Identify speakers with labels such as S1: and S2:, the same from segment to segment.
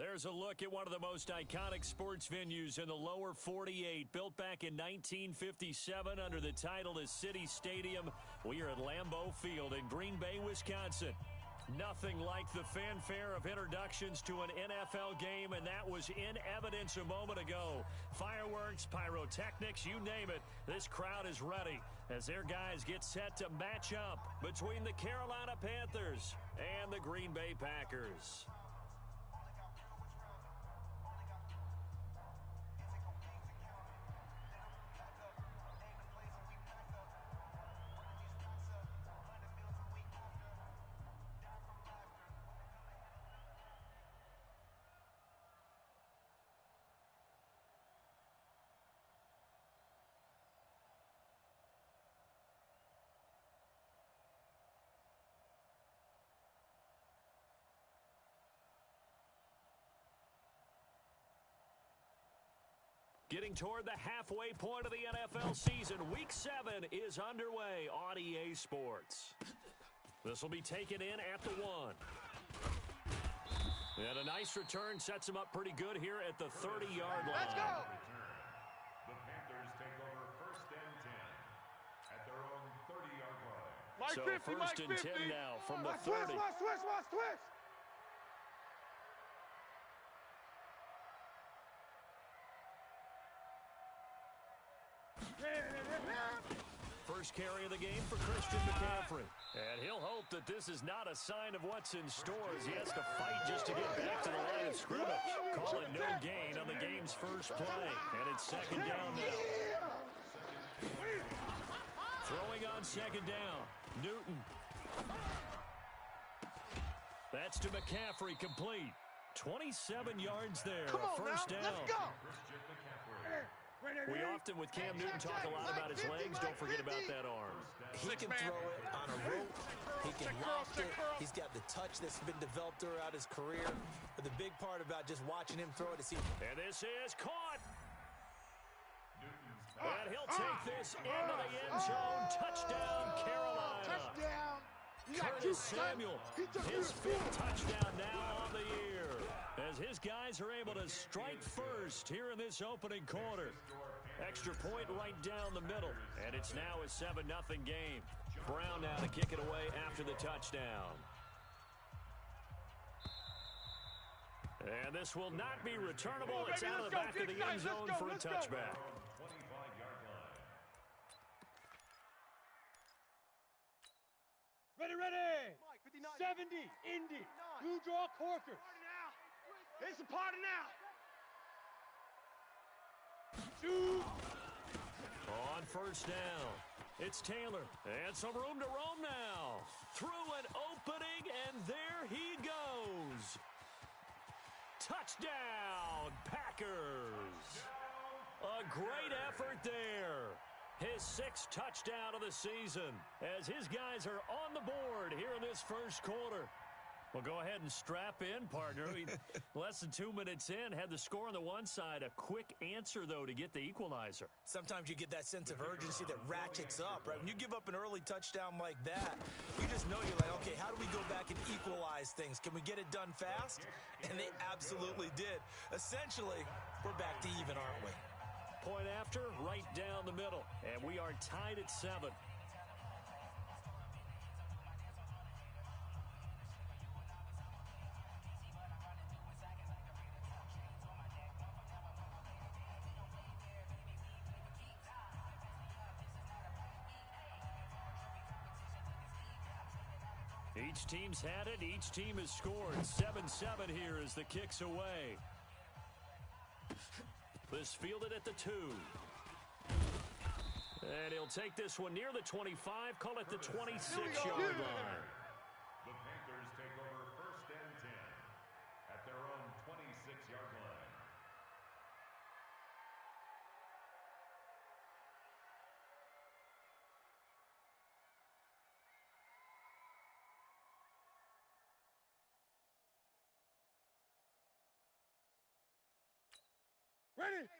S1: There's a look at one of the most iconic sports venues in the lower 48. Built back in 1957 under the title of City Stadium. We are at Lambeau Field in Green Bay, Wisconsin. Nothing like the fanfare of introductions to an NFL game, and that was in evidence a moment ago. Fireworks, pyrotechnics, you name it. This crowd is ready as their guys get set to match up between the Carolina Panthers and the Green Bay Packers. Getting toward the halfway point of the NFL season, Week 7 is underway on EA Sports. This will be taken in at the 1. And a nice return sets him up pretty good here at the 30-yard line.
S2: Let's go!
S3: The Panthers take over 1st and 10 at their own 30-yard line.
S1: So 1st and 10 now from the 30.
S2: Switch!
S1: First carry of the game for Christian McCaffrey. And he'll hope that this is not a sign of what's in store as he has to fight just to get back to the line of scrimmage. Call it no gain on the game's first play. And it's 2nd down now. Throwing on 2nd down. Newton. That's to McCaffrey, complete. 27 yards there. First down.
S2: Let's go!
S3: Christian McCaffrey.
S1: We often, with Cam Newton, talk a lot about his legs. Don't forget about that arm.
S4: He can throw it on a rope. He can loft it. He's got the touch that's been developed throughout his career. But the big part about just watching him throw it is
S1: And this is caught. And he'll take this into the end zone. Touchdown, Carolina.
S2: Touchdown.
S1: Curtis Samuel, his 5th touchdown now on the year, as his guys are able to strike first here in this opening quarter. Extra point right down the middle, and it's now a 7-0 game. Brown now to kick it away after the touchdown. And this will not be returnable. It's out of the back of the end zone for a touchback.
S3: 25-yard line.
S2: Ready. 70, Indy. Blue draw, Corker. It's a party now. Shoot.
S1: On 1st down, it's Taylor. And some room to roam now. Through an opening, and there he goes. Touchdown, Packers. A great effort there. His 6th touchdown of the season as his guys are on the board here in this first quarter. Well, go ahead and strap in, partner. Less than 2 minutes in, had the score on the one side. A quick answer, though, to get the equalizer.
S4: sometimes you get that sense of urgency that ratchets up, right? When you give up an early touchdown like that, you just know you're like, okay, how do we go back and equalize things? Can we get it done fast? And they absolutely did. Essentially, we're back to even, aren't we?
S1: Point after, right down the middle. And we are tied at 7. Each team's had it. Each team has scored. 7-7 here as the kick's away. This fielded at the 2. And he'll take this one near the 25, call it the 26-yard line.
S3: The Panthers take over 1st and 10 at their own 26-yard line.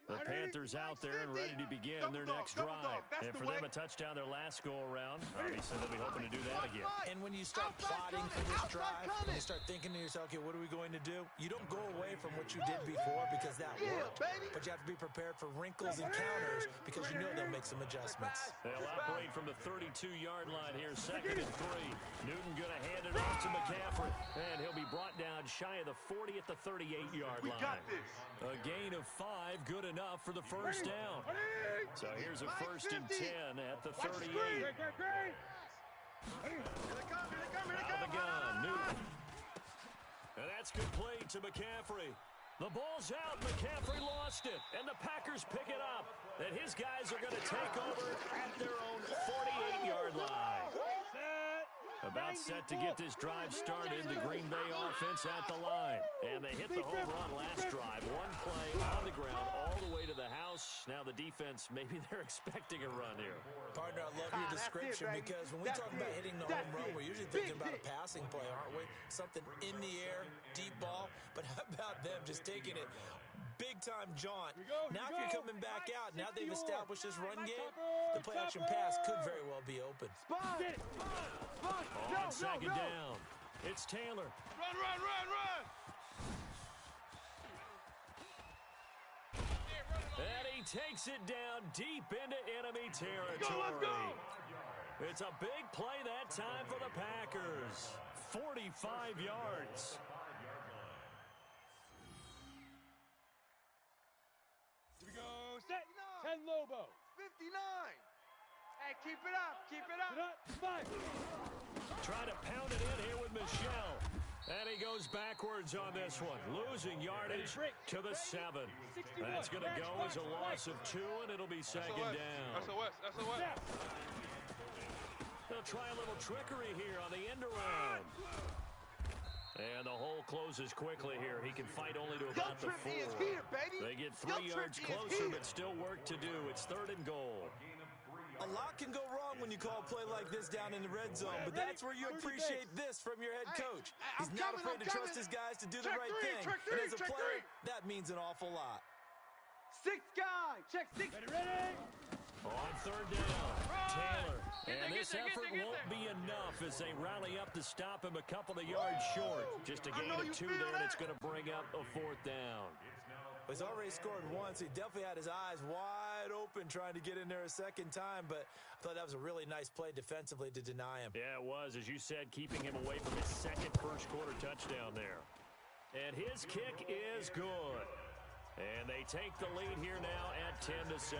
S1: The Panthers out there and ready to begin their next drive. And for them, a touchdown their last go-around. Obviously, they'll be hoping to do that again.
S4: And when you start plotting for this drive, when you start thinking to yourself, okay, what are we going to do? You don't go away from what you did before because that worked, but you have to be prepared for wrinkles and counters because you know they'll make some adjustments.
S1: They'll operate from the 32-yard line here, 2nd and 3. Newton going to hand it off to McCaffrey, and he'll be brought down shy of the 40 at the 38-yard line.
S2: We got this.
S1: A gain of 5, good enough for the first down. So here's a 1st and 10 at the 38. Out of the gun, Newton. And that's complete to McCaffrey. The ball's out. McCaffrey lost it, and the Packers pick it up. And his guys are going to take over at their own 48-yard line. About set to get this drive started. The Green Bay offense at the line. And they hit the home run last drive. One play on the ground all the way to the house. Now the defense, maybe they're expecting a run here.
S4: Partner, I love your description because when we talk about hitting the home run, we're usually thinking about a passing play, aren't we? Something in the air, deep ball. But how about them just taking it big-time jaunt? Now if you're coming back out, now they've established this run game, the play-action pass could very well be open.
S1: On 2nd down, it's Taylor.
S2: Run!
S1: And he takes it down deep into enemy territory.
S2: Let's go!
S1: It's a big play that time for the Packers. 45 yards.
S2: Here we go, set. 10 Lobo.
S5: 59. Hey, keep it up. Keep it up.
S2: 5.
S1: Trying to pound it in here with Michelle. And he goes backwards on this one. Losing yardage to the 7. That's going to go as a loss of 2, and it'll be 2nd down.
S5: SOS.
S1: They'll try a little trickery here on the end around. And the hole closes quickly here. He can fight only to about the 4. They get 3 yards closer, but still work to do. It's 3rd and goal.
S4: A lot can go wrong when you call a play like this down in the red zone, but that's where you appreciate this from your head coach. He's not afraid to trust his guys to do the right thing. And as a player, that means an awful lot.
S5: 6 guy. Check 6.
S2: Ready?
S1: On 3rd down, Taylor. And this effort won't be enough as they rally up to stop him a couple of yards short. Just a gain of 2 there, and it's going to bring up a 4th down.
S4: He's already scored once. He definitely had his eyes wide open trying to get in there a 2nd time, but I thought that was a really nice play defensively to deny him.
S1: Yeah, it was, as you said, keeping him away from his 2nd first-quarter touchdown there. And his kick is good. And they take the lead here now at 10-7.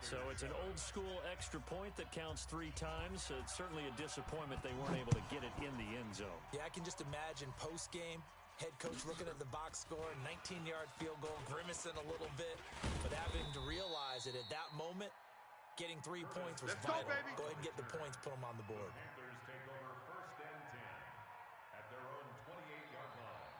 S1: So it's an old-school extra point that counts 3 times. So it's certainly a disappointment they weren't able to get it in the end zone.
S4: Yeah, I can just imagine post-game, head coach looking at the box score, 19-yard field goal, grimacing a little bit, but having to realize that at that moment, getting 3 points was vital. Go ahead and get the points, put them on the board.
S3: Panthers take over 1st and 10 at their own 28-yard line.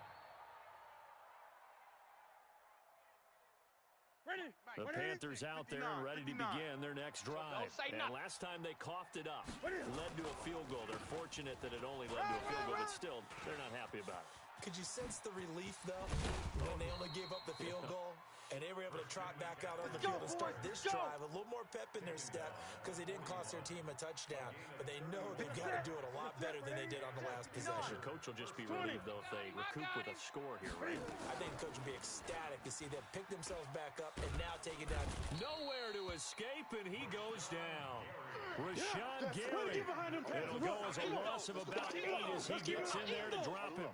S2: Ready?
S1: The Panthers out there ready to begin their next drive. And last time they coughed it up, led to a field goal. They're fortunate that it only led to a field goal, but still, they're not happy about it.
S4: Could you sense the relief, though, when they only gave up the field goal? And they were able to trot back out on the field and start this drive a little more pep in their step because they didn't cost their team a touchdown. But they know they've got to do it a lot better than they did on the last possession.
S1: The coach will just be relieved, though, if they recoup with a score here, right?
S4: I think the coach will be ecstatic to see them pick themselves back up and now take it down.
S1: Nowhere to escape, and he goes down. Rashawn Gary. It'll go as a loss of about 8 as he gets in there to drop him.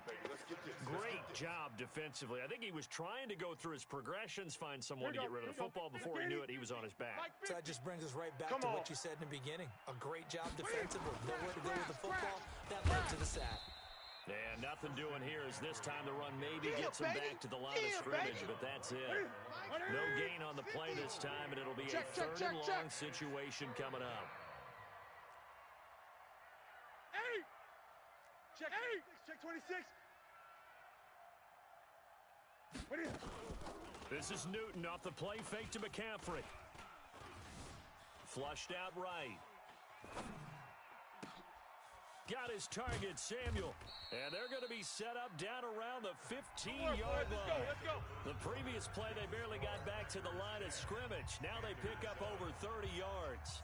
S1: Great job defensively. I think he was trying to go through his progressions, find someone to get rid of the football. Before he knew it, he was on his back.
S4: So that just brings us right back to what you said in the beginning. A great job defensively. Nowhere to go with the football. That led to the sack.
S1: And nothing doing here as this time the run maybe gets him back to the line of scrimmage, but that's it. No gain on the play this time, and it'll be a 3rd and long situation coming up.
S2: Check 26.
S1: This is Newton off the play fake to McCaffrey. Flushed out right. got his target, Samuel. And they're going to be set up down around the 15-yard line.
S2: Let's go.
S1: The previous play, they barely got back to the line of scrimmage. Now they pick up over 30 yards.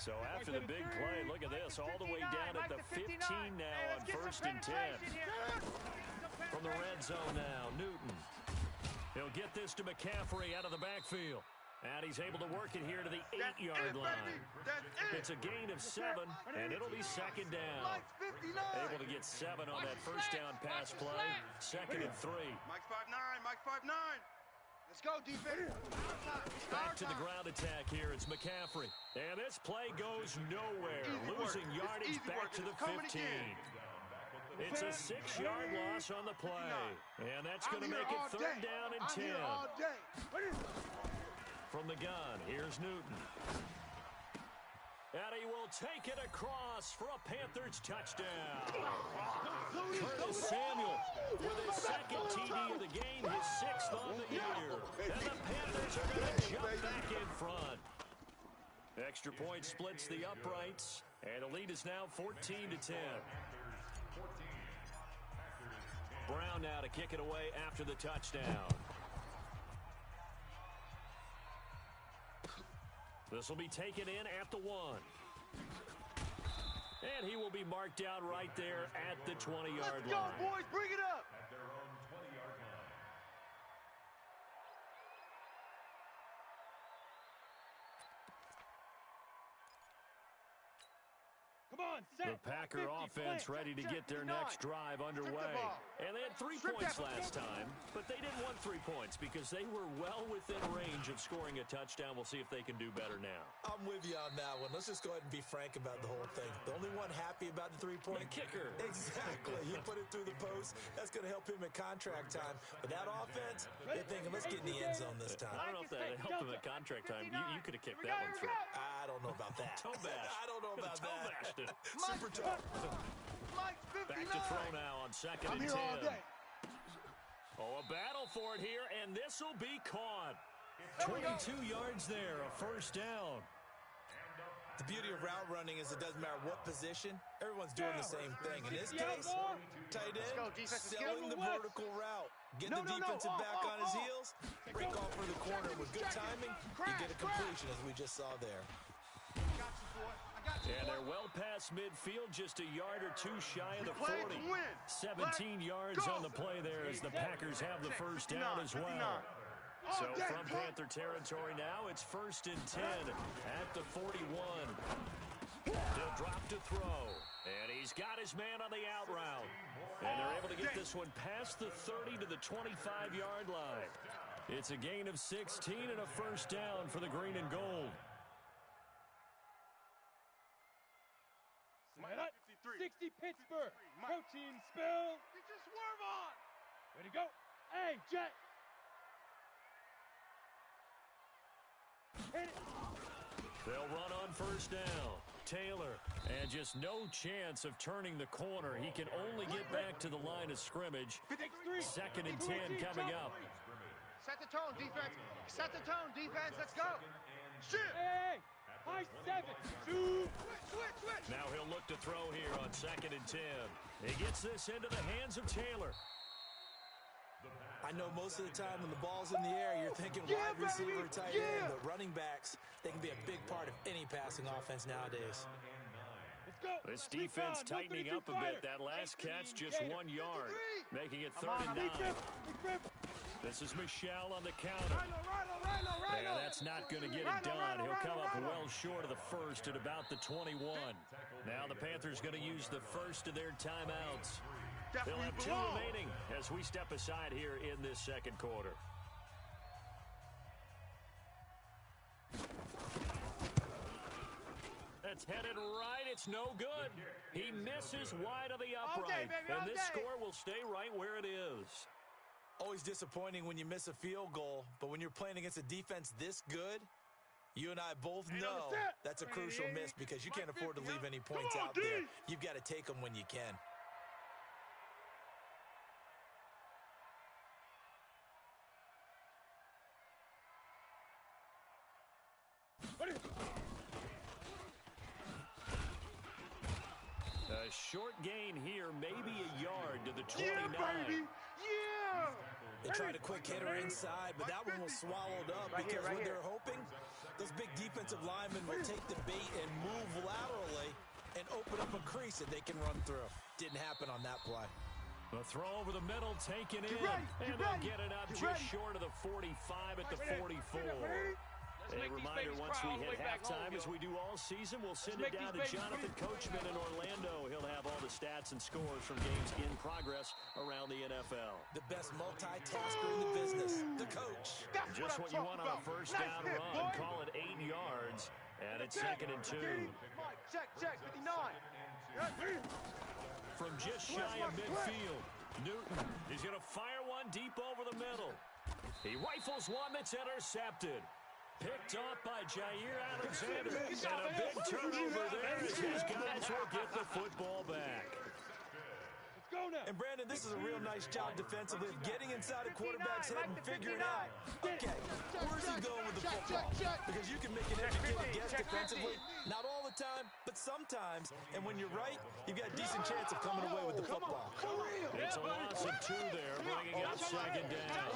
S1: So after the big play, look at this, all the way down at the 15 now on 1st and 10. From the red zone now, Newton. He'll get this to McCaffrey out of the backfield. And he's able to work it here to the 8-yard line. It's a gain of 7, and it'll be 2nd down. Able to get 7 on that first down pass play. 2nd and 3.
S5: Mike's 5'9", Mike's 5'9". Let's go, defense.
S1: Back to the ground attack here. It's McCaffrey. And this play goes nowhere. Losing yardage back to the 15. It's a 6-yard loss on the play. And that's going to make it 3rd down and 10. From the gun, here's Newton. And he will take it across for a Panthers touchdown. Curtis Samuel with his 2nd TD of the game, his 6th on the year. And the Panthers are going to jump back in front. Extra point splits the uprights, and the lead is now 14-10. Brown now to kick it away after the touchdown. This will be taken in at the 1. And he will be marked down right there at the 20-yard line.
S5: Let's go, boys. Bring it up.
S3: At their own 20-yard line.
S2: Come on, set.
S1: The Packer offense ready to get their next drive underway. And they had 3 points last time, but they didn't want 3 points because they were well within range of scoring a touchdown. We'll see if they can do better now.
S4: I'm with you on that one. Let's just go ahead and be frank about the whole thing. The only one happy about the 3-point
S1: kicker.
S4: Exactly. He put it through the post. That's going to help him at contract time. But that offense, they're thinking, let's get in the end zone this time.
S1: I don't know if that helped him at contract time. You could have kicked that one through.
S4: I don't know about that.
S1: Toe bash.
S4: I don't know about
S1: Toe
S4: that.
S1: bashed it.
S4: Super tough.
S5: Mike's 59.
S1: Back to throw now on 2nd and 10. Oh, a battle for it here, and this will be caught. 22 yards there, a 1st down.
S4: The beauty of route running is it doesn't matter what position, everyone's doing the same thing. In this case, tight end, selling the vertical route. Get the defensive back on his heels, break off for the corner with good timing, you get a completion as we just saw there.
S1: And they're well past midfield, just a yard or 2 shy of the 40. 17 yards on the play there as the Packers have the 1st down as well. So from Panther territory now, it's 1st and 10 at the 41. They'll drop to throw. And he's got his man on the out route. And they're able to get this one past the 30 to the 25-yard line. It's a gain of 16 and a 1st down for the green and gold.
S2: 60 Pittsburgh. Protein spill.
S5: Get your swerve on.
S2: Ready to go. Hey, Jet. Hit it.
S1: They'll run on 1st down. Taylor, and just no chance of turning the corner. He can only get back to the line of scrimmage. 2nd and 10 coming up.
S5: Set the tone, defense. Set the tone, defense. Let's go. Shit.
S2: Hey. High 7. 2.
S5: Switch.
S1: Now he'll look to throw here on 2nd and 10. He gets this into the hands of Taylor.
S4: I know most of the time when the ball's in the air, you're thinking wide receiver, tight end, but running backs, they can be a big part of any passing offense nowadays.
S2: Let's go.
S1: This defense tightening up a bit. That last catch just 1 yard, making it 3rd and 9. This is Michelle on the counter. Yeah, that's not going to get it done. He'll come up well short of the 1st at about the 21. Now the Panthers going to use the 1st of their timeouts. They'll have 2 remaining as we step aside here in this 2nd quarter. That's headed right. It's no good. He misses wide of the upright. And this score will stay right where it is.
S4: Always disappointing when you miss a field goal, but when you're playing against a defense this good, you and I both know that's a crucial miss because you can't afford to leave any points out there. You've got to take them when you can.
S1: Short gain here, maybe a yard to the 29.
S2: Yeah, baby! Yeah!
S4: They tried a quick hitter inside, but that one was swallowed up because what they're hoping, those big defensive linemen will take the bait and move laterally and open up a crease that they can run through. Didn't happen on that play.
S1: The throw over the middle, taken in, and they'll get it up just short of the 45 at the 44. A reminder, once we hit halftime, as we do all season, we'll send it down to Jonathan Coachman in Orlando. He'll have all the stats and scores from games in progress around the NFL.
S4: The best multitasker in the business, the coach.
S1: Just what you want on a first down run. Call it 8 yards, and it's 2nd and 2.
S5: Check, 59.
S1: From just shy of midfield, Newton is going to fire one deep over the middle. He rifles one that's intercepted. Picked off by Jair Alexander. And a big turnover there as his guys will get the football back.
S2: Let's go now.
S4: And Brandon, this is a real nice job defensively of getting inside a quarterback's head and figuring out, okay, where's he going with the football? Because you can make an educated guess defensively, not all the time, but sometimes. And when you're right, you've got a decent chance of coming away with the football.
S1: It's a loss of 2 there, bringing up 2nd down.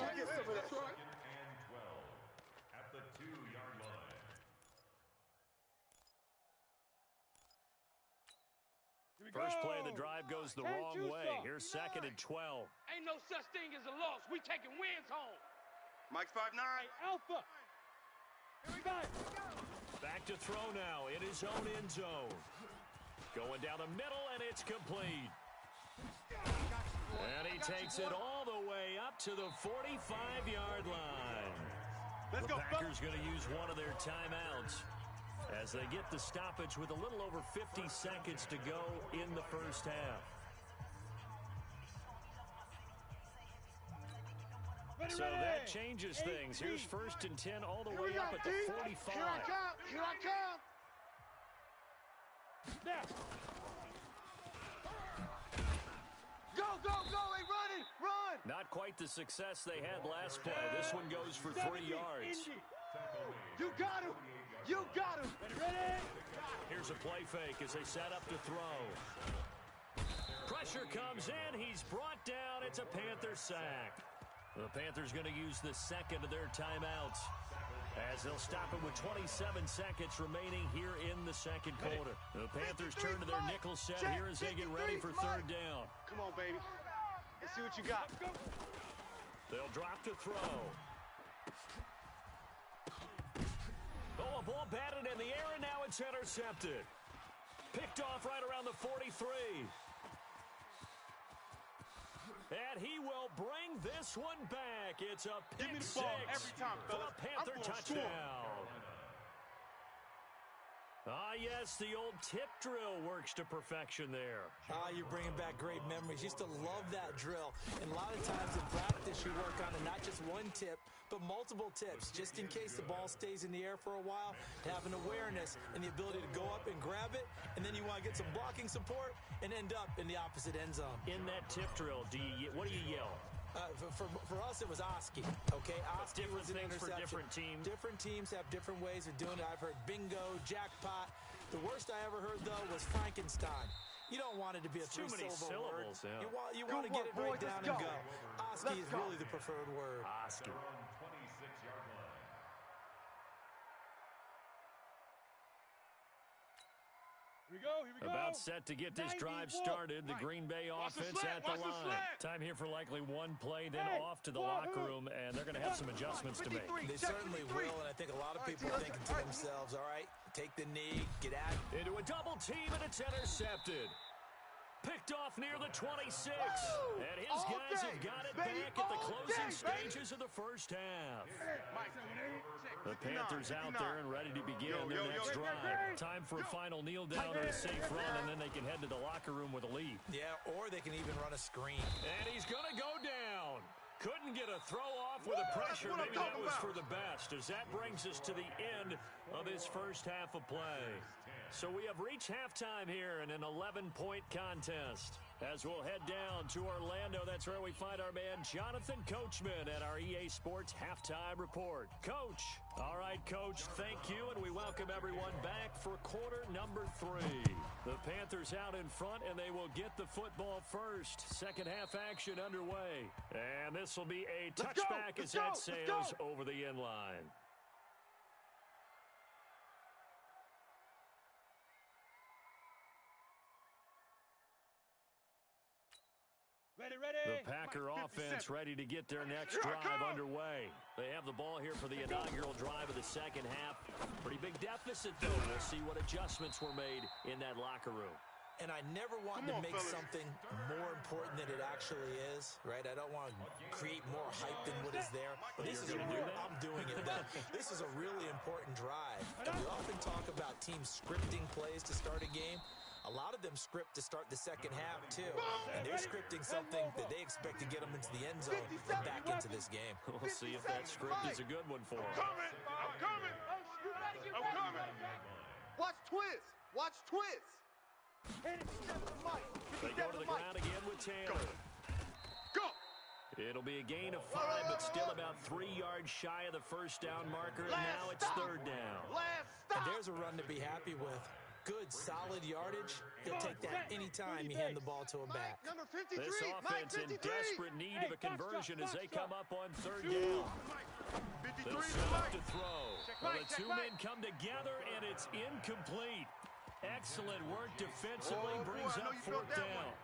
S1: First play of the drive goes the wrong way. Here's 2nd and 12.
S2: Ain't no such thing as a loss. We taking wins home.
S5: Mike's 5'9".
S2: Alpha. Here we go.
S1: Back to throw now in his own end zone. Going down the middle, and it's complete. And he takes it all the way up to the 45-yard line. The Packers going to use one of their timeouts as they get the stoppage with a little over 50 seconds to go in the first half. So that changes things. Here's 1st and 10 all the way up at the 45.
S5: Here I come.
S2: Now.
S5: Go, they running, run.
S1: Not quite the success they had last play. This one goes for 3 yards.
S5: You got him.
S2: Ready?
S1: Here's a play fake as they set up to throw. Pressure comes in. He's brought down. It's a Panther sack. The Panthers going to use the 2nd of their timeouts as they'll stop it with 27 seconds remaining here in the 2nd quarter. The Panthers turn to their nickel set here as they get ready for 3rd down.
S5: Come on, baby. Let's see what you got.
S1: They'll drop to throw. Oh, a ball batted in the air, and now it's intercepted. Picked off right around the 43. And he will bring this one back. It's a pick six
S5: every time,
S1: for a Panther touchdown. Ah, yes, the old tip drill works to perfection there.
S4: You're bringing back great memories. Used to love that drill. And a lot of times in practice, you work on it, not just one tip, but multiple tips, just in case the ball stays in the air for a while, to have an awareness and the ability to go up and grab it, and then you want to get some blocking support and end up in the opposite end zone.
S1: In that tip drill, what do you yell?
S4: For us, it was Oski. Okay, Oski was an
S1: things for
S4: interception.
S1: different teams.
S4: Different teams have different ways of doing it. I've heard bingo, jackpot. The worst I ever heard, though, was Frankenstein. You don't want it to be a
S1: too many
S4: syllables.
S1: Yeah.
S4: You want to get it right down and go. Oski is really the preferred word.
S1: Oski.
S2: Here we go.
S1: About set to get this drive started. The Green Bay offense at the line. Time here for likely one play, then off to the locker room, and they're going to have some adjustments to make.
S4: They certainly will, and I think a lot of people are thinking to themselves, all right, take the knee, get at it.
S1: Into a double team, and it's intercepted. Picked off near the 26. And his guys have got it back at the closing stages of the first half. The Panthers out there and ready to begin their next drive. Time for a final kneel down or a safe run, and then they can head to the locker room with a lead.
S4: Yeah, or they can even run a screen.
S1: And he's going to go down. Couldn't get a throw off with the pressure. Maybe that was for the best, as that brings us to the end of this first half of play. So we have reached halftime here in an 11-point contest. As we'll head down to Orlando, that's where we find our man Jonathan Coachman at our EA Sports Halftime Report. Coach. All right, Coach, thank you, and we welcome everyone back for quarter number 3. The Panthers out in front, and they will get the football first. Second half action underway. And this will be a touchback as that sails over the end line. The Packer offense ready to get their next drive underway. They have the ball here for the inaugural drive of the second half. Pretty big deficit, though. We'll see what adjustments were made in that locker room.
S4: And I never want to make something more important than it actually is, right? I don't want to create more hype than what is there. But this is I'm doing it. This is a really important drive. And we often talk about teams scripting plays to start a game. A lot of them script to start the second half, too. And they're scripting something that they expect to get them into the end zone and back into this game.
S1: We'll see if that script is a good one for them.
S5: I'm coming. Watch twist. Watch twist.
S1: They go to the ground again with Taylor.
S5: Go.
S1: It'll be a gain of 5, but still about 3 yards shy of the first down marker, and now it's third down.
S4: And there's a run to be happy with. Good, solid yardage. He'll take that anytime you hand the ball to him back.
S1: This offense in desperate need of a conversion as they come up on third down. They'll set up to throw. Well, the two men come together, and it's incomplete. Excellent work defensively, brings up fourth down.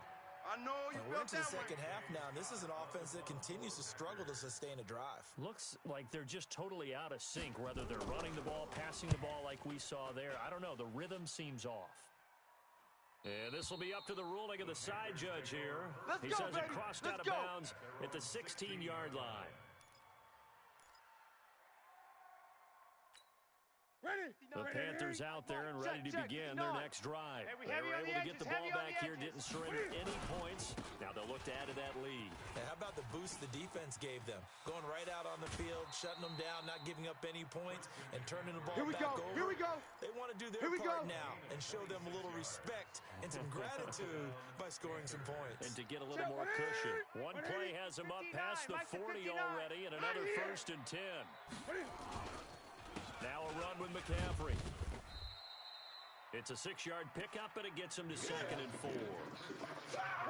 S5: I know you
S4: we're into the second half now. This is an offense that continues to struggle to sustain a drive.
S1: Looks like they're just totally out of sync, whether they're running the ball, passing the ball like we saw there. I don't know. The rhythm seems off. And this will be up to the ruling of the side judge here. He says it crossed out of bounds at the 16-yard line. The Panthers out there and ready to begin their next drive. They were able to get the ball back here, didn't surrender any points. Now they'll look to add to that lead.
S4: And how about the boost the defense gave them? Going right out on the field, shutting them down, not giving up any points, and turning the ball back over.
S5: Here we go.
S4: They want to do their part now and show them a little respect and some gratitude by scoring some points.
S1: And to get a little more cushion. One play has them up past the 40 already, and another 1st and 10. Now a run with McCaffrey. It's a 6-yard pickup, and it gets them to 2nd and 4.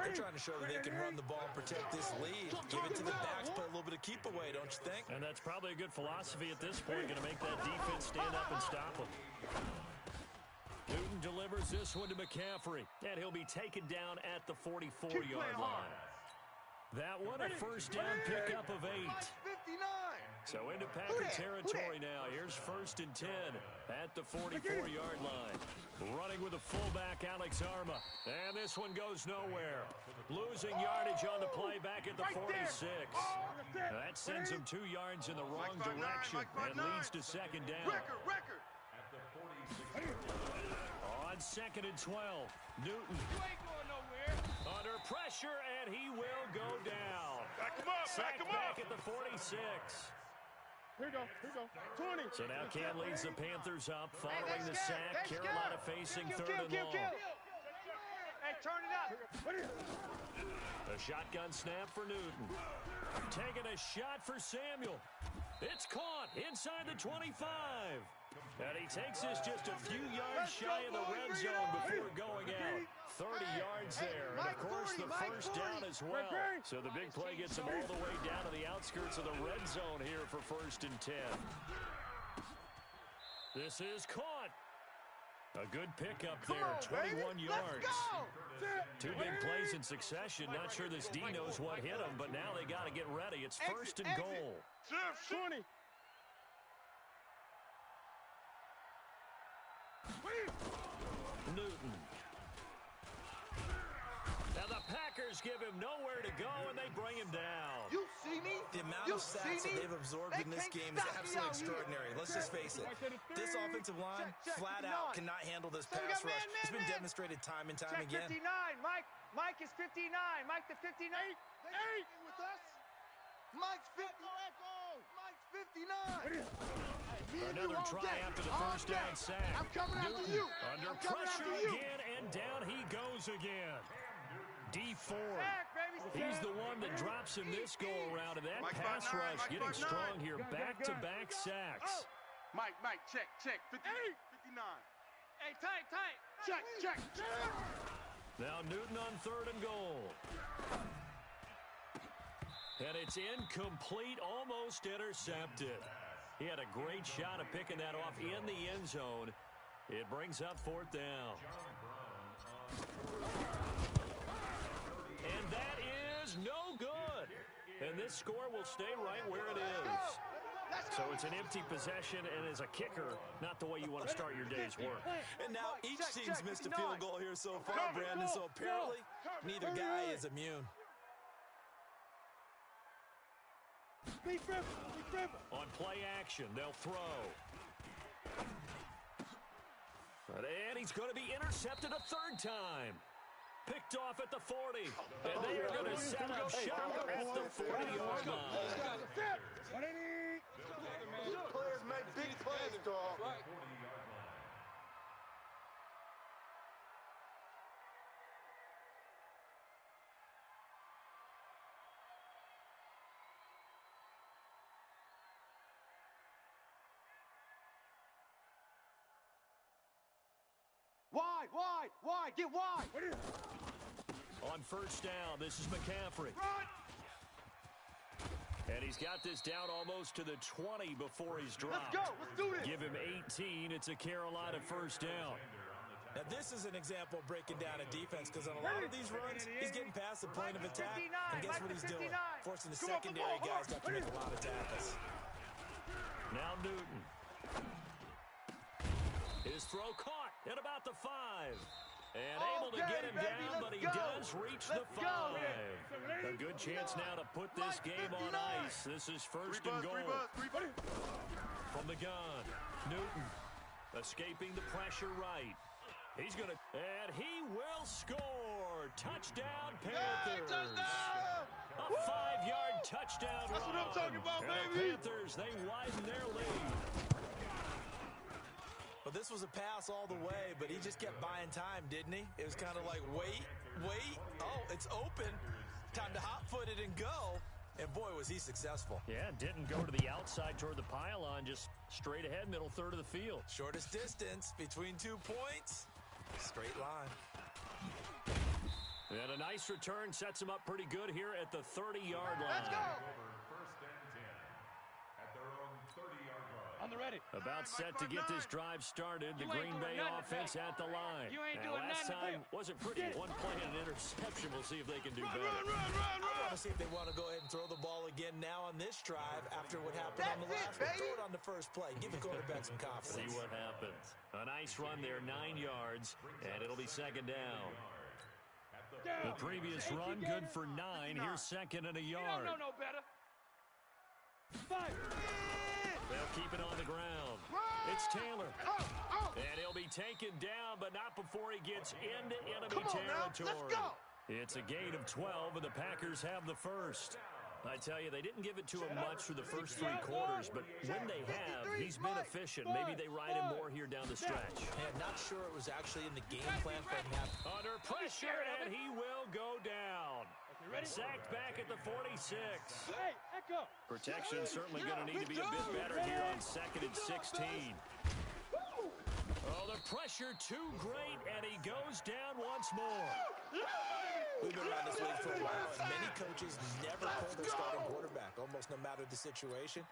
S4: They're trying to show that they can run the ball and protect this lead. Give it to the backs, play a little bit of keep away, don't you think?
S1: And that's probably a good philosophy at this point, going to make that defense stand up and stop them. Newton delivers this one to McCaffrey, and he'll be taken down at the 44-yard line. That one, a first down pickup of 8. So into Packer territory now. Here's 1st and 10 at the 44-yard line. Running with the fullback, Alex Arma. And this one goes nowhere. Losing yardage on the play back at the 46. That sends him 2 yards in the wrong direction and leads to 2nd down. On 2nd and 12, Newton.
S2: You ain't going nowhere.
S1: Under pressure, and he will go down.
S5: Back him up.
S1: Sacked back at the 46.
S2: Here we go. 20.
S1: So now Cam leads the Panthers up following the sack. Carolina facing 3rd and long.
S2: Hey, turn it up.
S1: A shotgun snap for Newton. Taking a shot for Samuel. It's caught inside the 25. And he takes this just a few yards shy of the red zone before going out. 30 yards there, and of course the first down as well. So the big play gets him all the way down to the outskirts of the red zone here for 1st and 10. This is caught. A good pickup there, 21 yards. 2 big plays in succession. Not sure this D knows what hit him, but now they got to get ready. It's 1st and goal.
S2: 20.
S1: Newton. Now the Packers give him nowhere to go, and they bring him down.
S5: You see me?
S4: The amount of sacks that they've absorbed in this game is absolutely extraordinary. Let's just face it. This offensive line, flat out, cannot handle this pass rush. It's been demonstrated time and time again.
S2: 59. Mike is 59. Mike the 59.
S5: Hey, with us? Mike's 50. Mike's 59.
S1: Another try after the first down sack.
S5: I'm coming after you.
S1: Under pressure again, and down he goes again. D4. He's the one that drops him this go-around, and that pass rush getting strong here. Back-to-back sacks.
S2: Mike, check. 58, 59. Hey, tight. Check.
S1: Now Newton on 3rd and goal. And it's incomplete, almost intercepted. He had a great shot of picking that off in the end zone. It brings up 4th down. And that is no good. And this score will stay right where it is. So it's an empty possession, and as a kicker, not the way you want to start your day's work.
S4: And now each team's missed a field goal here so far, Brandon, so apparently neither guy is immune.
S1: On play action, they'll throw. And he's going to be intercepted a 3rd time. Picked off at the 40. And they are going to set up shop at the 40-yard line.
S2: Good players make big plays, dog. Wide, get wide.
S1: On 1st down, this is McCaffrey. And he's got this down almost to the 20 before he's dropped.
S2: Let's go, let's do this.
S1: Give him 18. It's a Carolina 1st down.
S4: Now, this is an example of breaking down a defense because on a lot of these runs, he's getting past the point of attack. And guess what he's doing? Forcing the secondary guys to have to make a lot of tackles.
S1: Now Newton. His throw caught at about the 5. And able to get him down, but he does reach the 5. A good chance now to put this game on ice. This is 1st and goal. From the gun, Newton escaping the pressure right. He's going to, and he will score. Touchdown, Panthers. A 5-yard touchdown run.
S2: That's what I'm talking about,
S1: and
S2: baby.
S1: the Panthers, they widen their lead.
S4: Well, this was a pass all the way, but he just kept buying time, didn't he? It was kind of like, wait. Oh, it's open. Time to hot-foot it and go. And, boy, was he successful.
S1: Yeah, didn't go to the outside toward the pylon, just straight ahead, middle third of the field.
S4: Shortest distance between 2 points. Straight line.
S1: And a nice return sets him up pretty good here at the 30-yard line.
S2: Let's go.
S3: First and 10 at their own 30-yard line.
S2: On the ready.
S1: About set to get this drive started. The Green Bay offense at the line. Last time wasn't pretty. One play and an interception. We'll see if they can do better.
S4: I want to see if they want to go ahead and throw the ball again now on this drive after what happened on the last one. Throw it on the first play. Give the quarterback some confidence.
S1: See what happens. A nice run there, 9 yards, and it'll be 2nd down. The previous run, good for 9. Here's 2nd and a yard.
S2: You don't know no better. 5.
S1: They'll keep it on the ground. It's Taylor. And he'll be taken down, but not before he gets into enemy territory.
S2: Let's go.
S1: It's a gain of 12, and the Packers have the first. I tell you, they didn't give it to him much for the first 3 quarters, but when they have, he's been efficient. Maybe they ride him more here down the stretch.
S4: I'm not sure it was actually in the game plan for him.
S1: Under pressure, and he will go down. Sacked back at the 46.
S2: Hey, Echo.
S1: Protection certainly going to need to be a bit better here on 2nd and 16. Oh, the pressure too great, and he goes down once more.
S4: We've been around this league for a while, and many coaches never pull their starting quarterback, almost no matter the situation.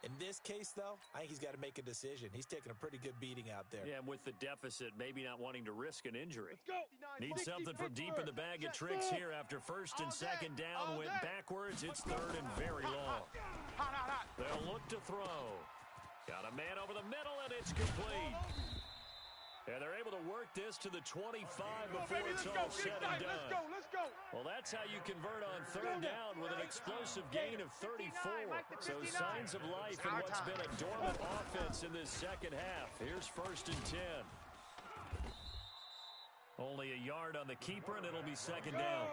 S4: In this case, though, I think he's got to make a decision. He's taking a pretty good beating out there.
S1: Yeah, with the deficit, maybe not wanting to risk an injury.
S2: Let's go.
S1: Needs something from deep in the bag of tricks here after 1st and 2nd down. Went backwards. It's 3rd and very long. They'll look to throw. Got a man over the middle, and it's complete. And they're able to work this to the 25 before it's all said and done.
S2: Let's go.
S1: Well, that's how you convert on 3rd down with an explosive gain of 34. So signs of life in what's been a dormant offense in this second half. Here's 1st and 10. Only a yard on the keeper, and it'll be 2nd down.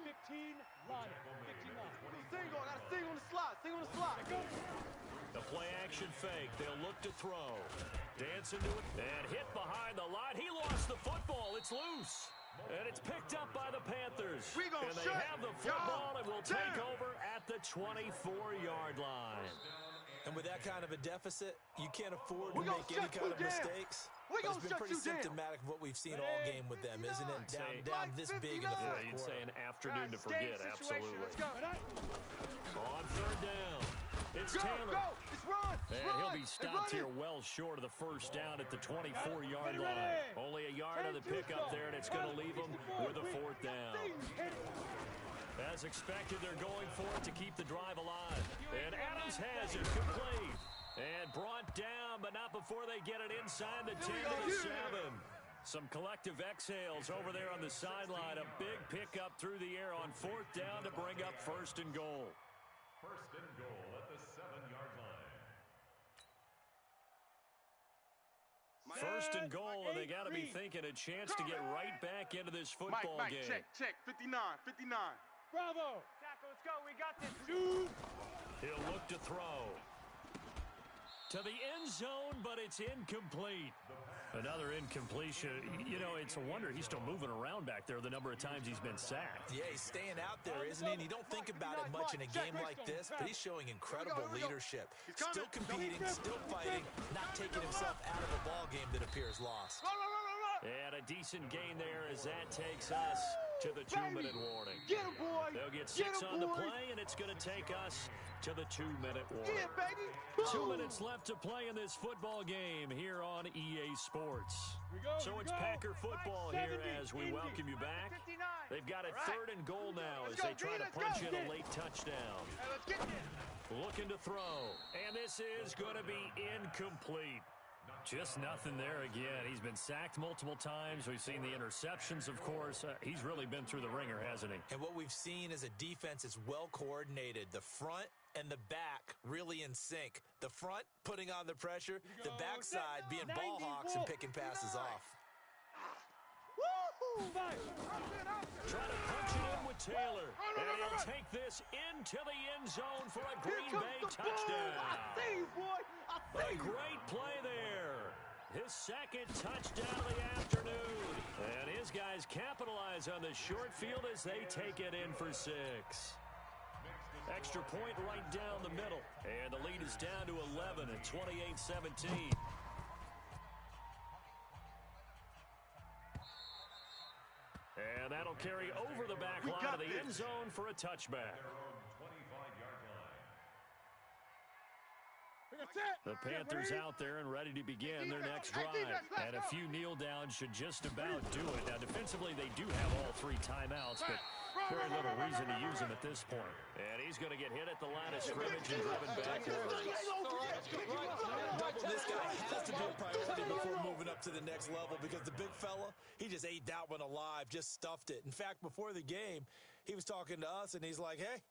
S2: 15 line. 15 line.
S5: Single, I got a single on the slot. Single on the slot.
S1: The play action fake. They'll look to throw. Dance into it and hit behind the line. He lost the football. It's loose. And it's picked up by the Panthers.
S5: And
S1: they have the football and will take over at the 24-yard line.
S4: And with that kind of a deficit, you can't afford to make any kind of mistakes. But it's been pretty symptomatic of what we've seen all game with them, isn't it? Down this big in the fourth quarter.
S1: You'd say an afternoon to forget, absolutely. On third down, it's Taylor. And he'll be stopped here well short of the first down at the 24-yard line. Only a yard of the pickup there, and it's going to leave him with a fourth down. As expected, they're going for it to keep the drive alive. And Adams has it complete. And brought down, but not before they get it inside the 10 to the 7. Some collective exhales over there on the sideline. A big pickup through the air on fourth down to bring up first and goal.
S3: First and goal at the 7-yard line.
S1: First and goal, and they got to be thinking a chance to get right back into this football game.
S2: Check, 59. Bravo.
S5: Tackle, let's go, we got this.
S1: He'll look to throw. To the end zone, but it's incomplete. Another incompletion. You know, it's a wonder he's still moving around back there the number of times he's been sacked.
S4: Yeah, he's staying out there, isn't he? And you don't think about it much in a game like this, but he's showing incredible leadership. Still competing, still fighting, not taking himself out of a ball game that appears lost.
S1: And a decent gain there as that takes us to the 2-minute warning.
S2: Get him, boy.
S1: They'll get 6 on the play, and it's going to take us to the 2-minute warning.
S2: Yeah, baby.
S1: 2 minutes left to play in this football game here on EA Sports. So it's Packer football here as we welcome you back. They've got it third and goal now as they try to punch in a late touchdown. Looking to throw, and this is going to be incomplete. Just nothing there again. He's been sacked multiple times. We've seen the interceptions, of course. He's really been through the ringer, hasn't he?
S4: And what we've seen is a defense that's well coordinated. The front and the back really in sync. The front putting on the pressure, the backside being ball hawks and picking passes off.
S1: Trying to punch it in with Taylor. And he'll take this into the end zone for a Green Bay touchdown. A great play there. His second touchdown of the afternoon. And his guys capitalize on the short field as they take it in for 6. Extra point right down the middle. And the lead is down to 11 at 28-17. And that'll carry over the back line of the end zone for a touchback. The Panthers out there and ready to begin their next drive. And a few kneel downs should just about do it. Now, defensively, they do have all 3 timeouts, but very little reason to use them at this point. And he's going to get hit at the line of scrimmage and driven backwards.
S4: This guy has to be a priority before moving up to the next level because the big fella, he just ate that one alive, just stuffed it. In fact, before the game, he was talking to us, and he's like, hey,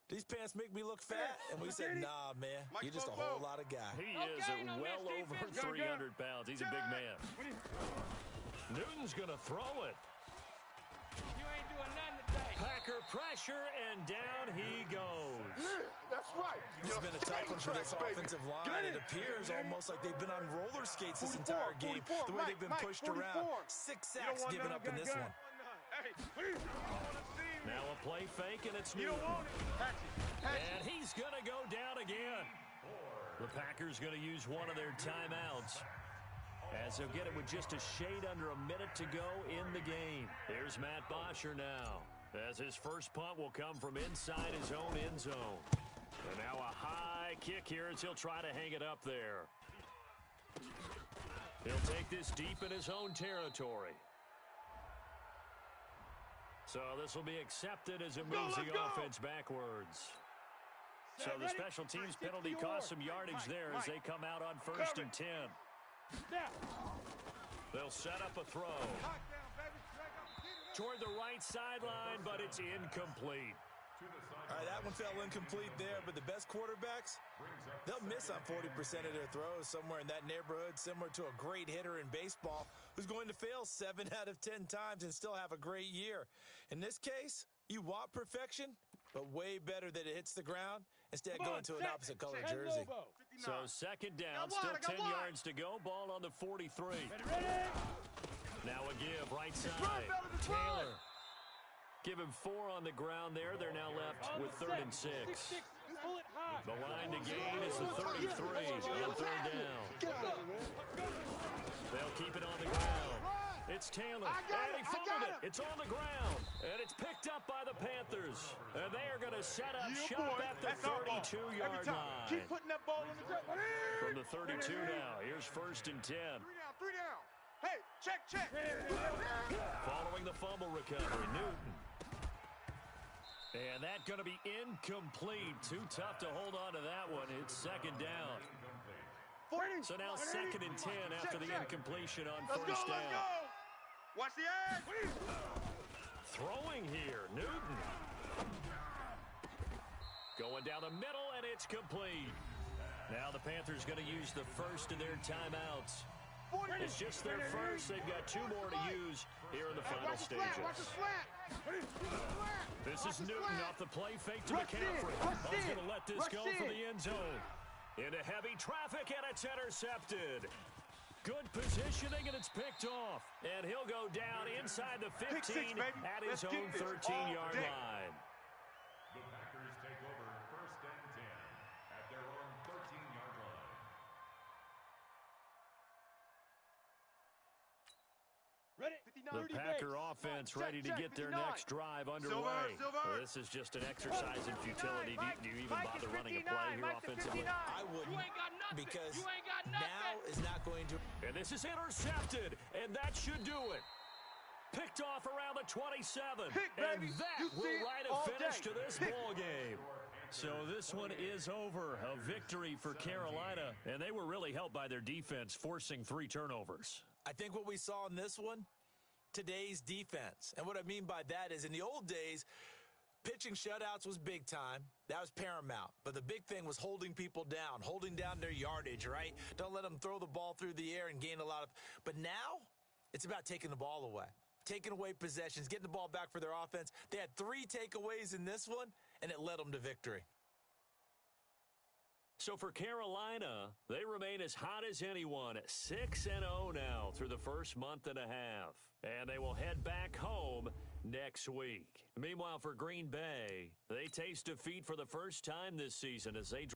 S4: these pants make me look fat. And we said, nah, man, you're just a whole lot of guy.
S1: He is well over 300 pounds. He's a big man. Newton's going to throw it.
S2: You ain't doing nothing today.
S1: Packer pressure, and down he goes.
S2: That's right.
S4: It's been a tough one for this offensive line. It appears almost like they've been on roller skates this entire game. The way they've been pushed around. 6 sacks given up in this one.
S1: Now a play fake, and it's Newton. And he's going to go down again. The Packers going to use one of their timeouts, as they'll get it with just a shade under a minute to go in the game. Here's Matt Bosher now, as his first punt will come from inside his own end zone. And now a high kick here as he'll try to hang it up there. He'll take this deep in his own territory. So this will be accepted as it moves the offense backwards. So the special teams penalty cost some yardage there as they come out on 1st and 10. They'll set up a throw toward the right sideline, but it's incomplete.
S4: All right, that one fell incomplete there, but the best quarterbacks, they'll miss on 40% of their throws, somewhere in that neighborhood, similar to a great hitter in baseball who's going to fail 7 out of 10 times and still have a great year. In this case, you want perfection, but way better that it hits the ground instead of going to an opposite color jersey.
S1: So second down, still 10 yards to go, ball on the 43. Now a give, right side. Taylor. Give him 4 on the ground there. They're now left with 3rd and 6.
S2: Pull it high.
S1: The line to gain is the 33 on 3rd down. They'll keep it on the ground. It's Taylor, and he fumbled it. It's on the ground, and it's picked up by the Panthers. And they are going to set up shop at the 32-yard line.
S2: Keep putting that ball in the ground.
S1: From the 32 now, here's 1st and 10.
S5: 3 down. Hey, check.
S1: Following the fumble recovery, Newton. And that's going to be incomplete. Too tough to hold on to that one. It's 2nd down. So now 2nd and 10 after the incompletion on 1st down.
S5: Let's go. Watch the edge.
S1: Throwing here, Newton. Going down the middle, and it's complete. Now the Panthers going to use the first of their timeouts. It's just their first. They've got 2 more to use here in the final stages. This is Newton off the play fake to McCaffrey. He's going to let this go for the end zone. Into heavy traffic, and it's intercepted. Good positioning, and it's picked off. And he'll go down inside the 15 at his own 13-yard line.
S3: The Packers take over 1st and 10 at their own 13-yard line.
S2: Ready?
S1: The Packer offense ready to get their next drive underway.
S5: Silver.
S1: This is just an exercise in futility. Do you even bother running a play here offensively?
S4: I wouldn't, because now is not going to.
S1: And this is intercepted, and that should do it. Picked off around the 27, and that will write a finish to this ball game. So this one is over. A victory for Carolina, and they were really helped by their defense, forcing 3 turnovers.
S4: I think what we saw in this one, today's defense. And what I mean by that is in the old days, pitching shutouts was big time. That was paramount. But the big thing was holding people down, holding down their yardage, right? Don't let them throw the ball through the air and gain a lot of. But now it's about taking the ball away, taking away possessions, getting the ball back for their offense. They had 3 takeaways in this one, and it led them to victory.
S1: So for Carolina, they remain as hot as anyone, 6-0 now through the first month and a half. And they will head back home next week. Meanwhile, for Green Bay, they taste defeat for the first time this season as they